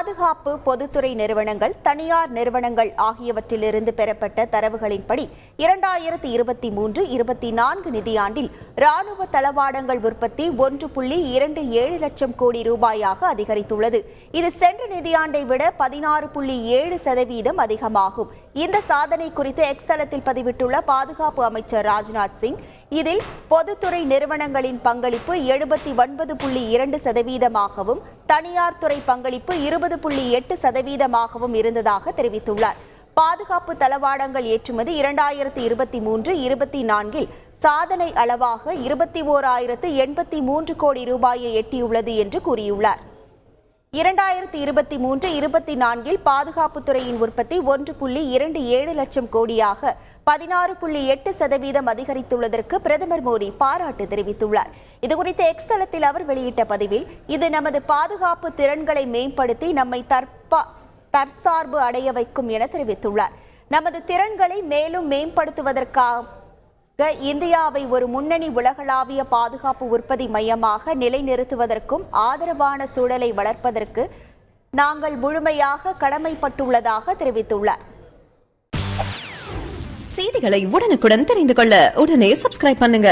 பாதுகாப்பு, பொதுத்துறை நிறுவனங்கள், தனியார் நிறுவனங்கள் ஆகியவற்றிலிருந்து பெறப்பட்ட தரவுகளின்படி 2023-24 நிதியாண்டில் ராணுவ தளவாடங்கள் உற்பத்தி 1.27 லட்சம் கோடி ரூபாயாக அதிகரித்துள்ளது. இது சென்ற நிதியாண்டை விட 16.7% அதிகமாகும். இந்த சாதனை குறித்து எக்ஸ் தளத்தில் பதிவிட்டுள்ள பாதுகாப்பு அமைச்சர் ராஜ்நாத் சிங், இதில் பொதுத்துறை நிறுவனங்களின் பங்களிப்பு 79.2%ஆகவும் தனியார் துறை பங்களிப்பு 20.8%ஆகவும் இருந்ததாக தெரிவித்துள்ளார். பாதுகாப்பு தளவாடங்கள் ஏற்றுமதி 2023-24 சாதனை அளவாக 21,083 கோடி ரூபாயை எட்டியுள்ளது என்று கூறியுள்ளார். 2023-24 பாதுகாப்புத்துறையின் உற்பத்தி 1.27 லட்சம் கோடியாக 16.8% அதிகரித்துள்ளதற்கு பிரதமர் மோடி பாராட்டு தெரிவித்துள்ளார். இதுகுறித்து எக்ஸ் தளத்தில் அவர் வெளியிட்ட பதிவில், இது நமது பாதுகாப்பு திறன்களை மேம்படுத்தி நம்மை தற்சார்பு அடைய வைக்கும் என தெரிவித்துள்ளார். நமது திறன்களை மேலும் மேம்படுத்துவதற்காக இந்தியாவை ஒரு முன்னணி உலகளாவிய பாதுகாப்பு உற்பத்தி மையமாக நிலைநிறுத்துவதற்கும் ஆதரவான சூழலை வளர்ப்பதற்கு நாங்கள் முழுமையாக கடமைப்பட்டுள்ளதாக தெரிவித்துள்ளார். செய்திகளை உடனுக்குடன் தெரிந்து கொள்ள உடனே சப்ஸ்கிரைப் பண்ணுங்க.